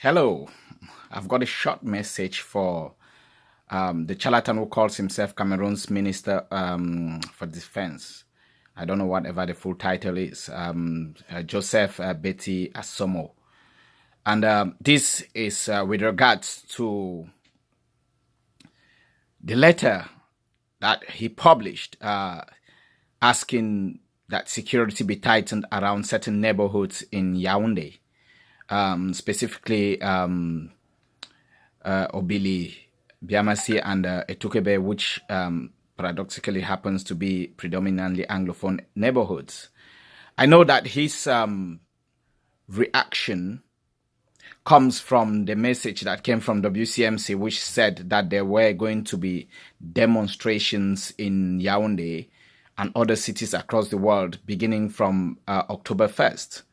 Hello, I've got a short message for the charlatan who calls himself Cameroon's Minister for Defense. I don't know whatever the full title is. Joseph Beti Assomo. And this is with regards to the letter that he published asking that security be tightened around certain neighborhoods in Yaounde, specifically Obili, Biamasi, and Etukebe, which paradoxically happens to be predominantly Anglophone neighborhoods. I know that his reaction comes from the message that came from WCMC, which said that there were going to be demonstrations in Yaounde and other cities across the world beginning from October 1st.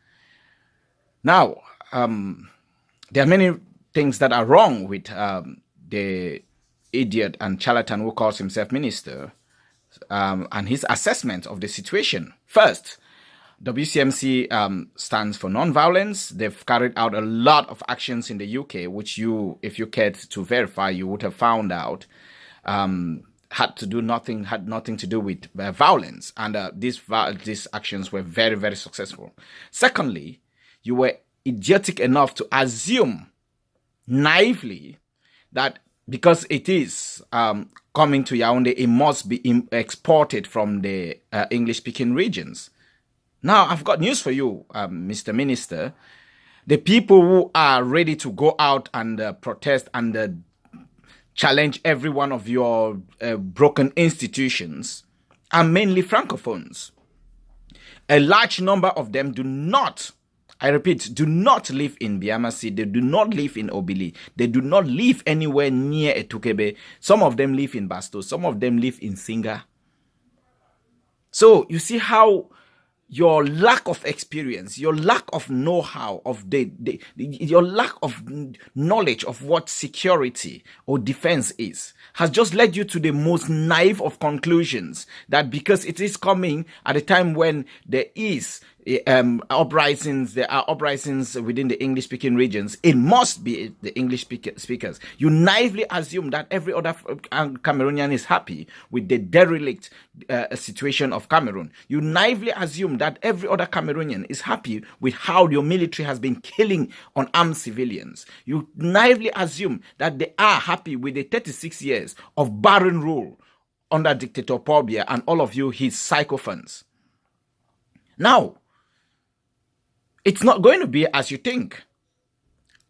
Now, there are many things that are wrong with the idiot and charlatan who calls himself minister and his assessment of the situation. First, WCMC stands for non-violence. They've carried out a lot of actions in the UK, which you, if you cared to verify, you would have found out had nothing to do with violence. And these actions were very, very successful. Secondly, you were idiotic enough to assume naively that because it is coming to Yaounde, it must be exported from the English-speaking regions. Now, I've got news for you, Mr. Minister. The people who are ready to go out and protest and challenge every one of your broken institutions are mainly Francophones. A large number of them do not, I repeat, do not live in Biamasi. They do not live in Obili. They do not live anywhere near Etukebe. Some of them live in Basto. Some of them live in Singa. So you see how your lack of experience, your lack of know-how, your lack of knowledge of what security or defense is, has just led you to the most naive of conclusions that because it is coming at a time when there is uprisings, there are uprisings within the English-speaking regions, it must be the English speakers. You naively assume that every other Cameroonian is happy with the derelict situation of Cameroon. You naively assume that every other Cameroonian is happy with how your military has been killing unarmed civilians. You naively assume that they are happy with the 36 years of barren rule under dictator Paul Biya and all of you, his sycophants. Now, it's not going to be as you think.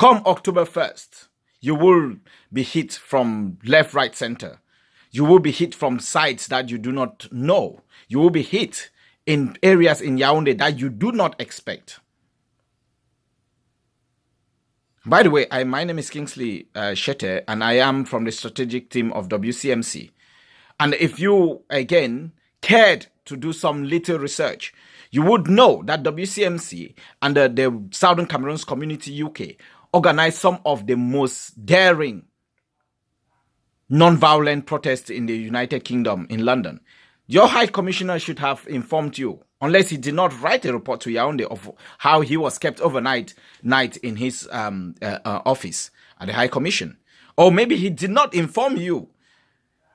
Come October 1st, you will be hit from left, right, center. You will be hit from sides that you do not know. You will be hit in areas in Yaounde that you do not expect. By the way, my name is Kingsley Shete, and I am from the strategic team of WCMC. And if you, again, cared to do some little research, you would know that WCMC and the Southern Cameroons Community UK organized some of the most daring non-violent protests in the United Kingdom in London. Your High Commissioner should have informed you, unless he did not write a report to Yaounde of how he was kept overnight in his office at the High Commission. Or maybe he did not inform you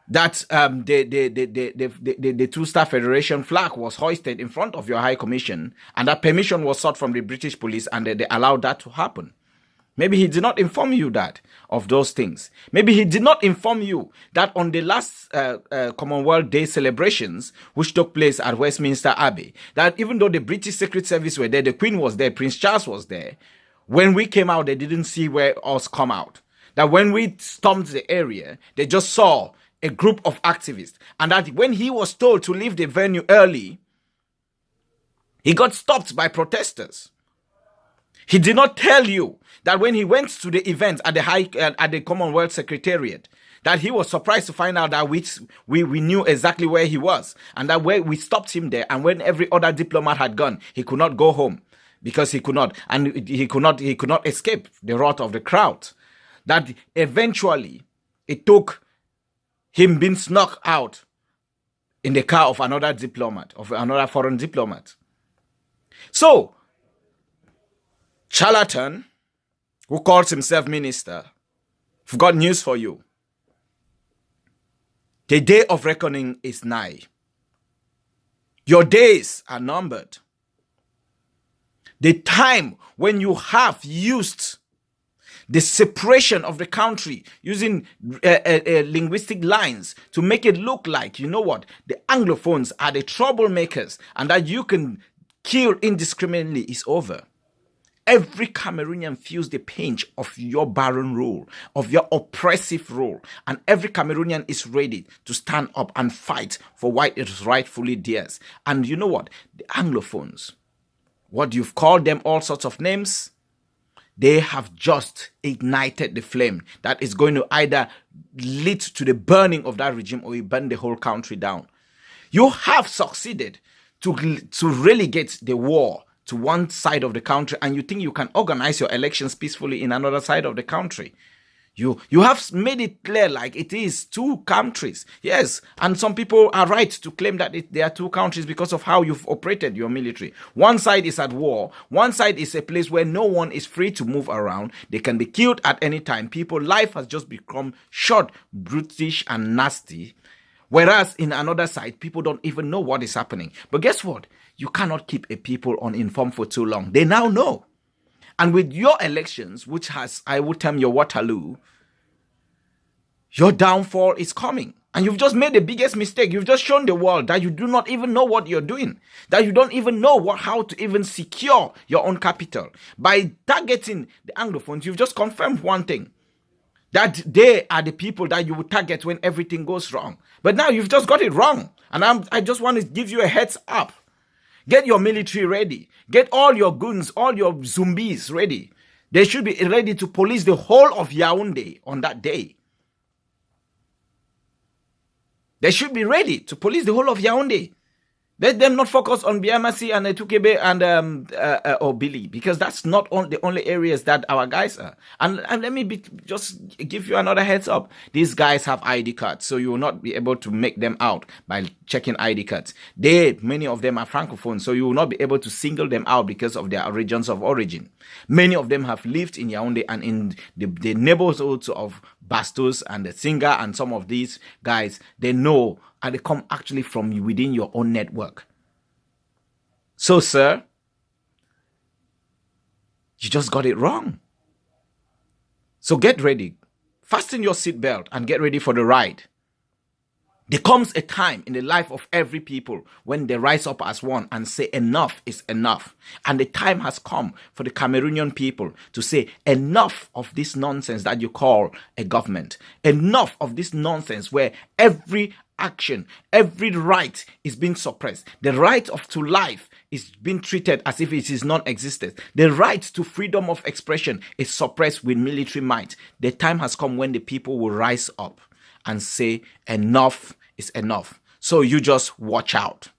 that the Two-Star Federation flag was hoisted in front of your High Commission and that permission was sought from the British police and they allowed that to happen. Maybe he did not inform you of those things. Maybe he did not inform you that on the last Commonwealth Day celebrations, which took place at Westminster Abbey, that even though the British Secret Service were there, the Queen was there, Prince Charles was there, when we came out, they didn't see where us come out. That when we stormed the area, they just saw a group of activists, and that when he was told to leave the venue early, he got stopped by protesters. He did not tell you that when he went to the event at the Commonwealth Secretariat, that he was surprised to find out that we knew exactly where he was, and that we stopped him there, and when every other diplomat had gone, he could not go home because he could not escape the wrath of the crowd. That eventually it took him being snuck out in the car of another foreign diplomat. So, charlatan, who calls himself minister, I've got news for you. The day of reckoning is nigh. Your days are numbered. The time when you have used the separation of the country using linguistic lines to make it look like, you know what, the Anglophones are the troublemakers and that you can kill indiscriminately is over. Every Cameroonian feels the pinch of your barren rule, of your oppressive rule, and every Cameroonian is ready to stand up and fight for what is rightfully theirs. And you know what? The Anglophones, what you've called them all sorts of names, they have just ignited the flame that is going to either lead to the burning of that regime or you burn the whole country down. You have succeeded to relegate the war to one side of the country, and you think you can organize your elections peacefully in another side of the country. You have made it clear like it is two countries. Yes, and some people are right to claim that they are two countries because of how you've operated your military. One side is at war. One side is a place where no one is free to move around. They can be killed at any time. Life has just become short, brutish, and nasty. Whereas in another side, people don't even know what is happening. But guess what? You cannot keep a people uninformed for too long. They now know. And with your elections, which has, I would term your Waterloo, your downfall is coming. And you've just made the biggest mistake. You've just shown the world that you do not even know what you're doing. That you don't even know how to even secure your own capital. By targeting the Anglophones, you've just confirmed one thing. That they are the people that you would target when everything goes wrong. But now you've just got it wrong. And I just want to give you a heads up. Get your military ready. Get all your goons, all your zombies ready. They should be ready to police the whole of Yaounde on that day. They should be ready to police the whole of Yaounde. Let them not focus on Biamasi and Etukebe and Obili, because that's not the only areas that our guys are. And let me just give you another heads up. These guys have ID cards, so you will not be able to make them out by checking ID cards. Many of them are Francophones, so you will not be able to single them out because of their regions of origin. Many of them have lived in Yaounde and in the neighborhoods of Bastos and the Singer and some of these guys. They know, and they come actually from within your own network. So, sir, you just got it wrong. So get ready. Fasten your seatbelt and get ready for the ride. There comes a time in the life of every people when they rise up as one and say enough is enough. And the time has come for the Cameroonian people to say enough of this nonsense that you call a government. Enough of this nonsense where every action, every right is being suppressed. The right to life is being treated as if it is non-existent. The right to freedom of expression is suppressed with military might. The time has come when the people will rise up and say enough is enough. So you just watch out.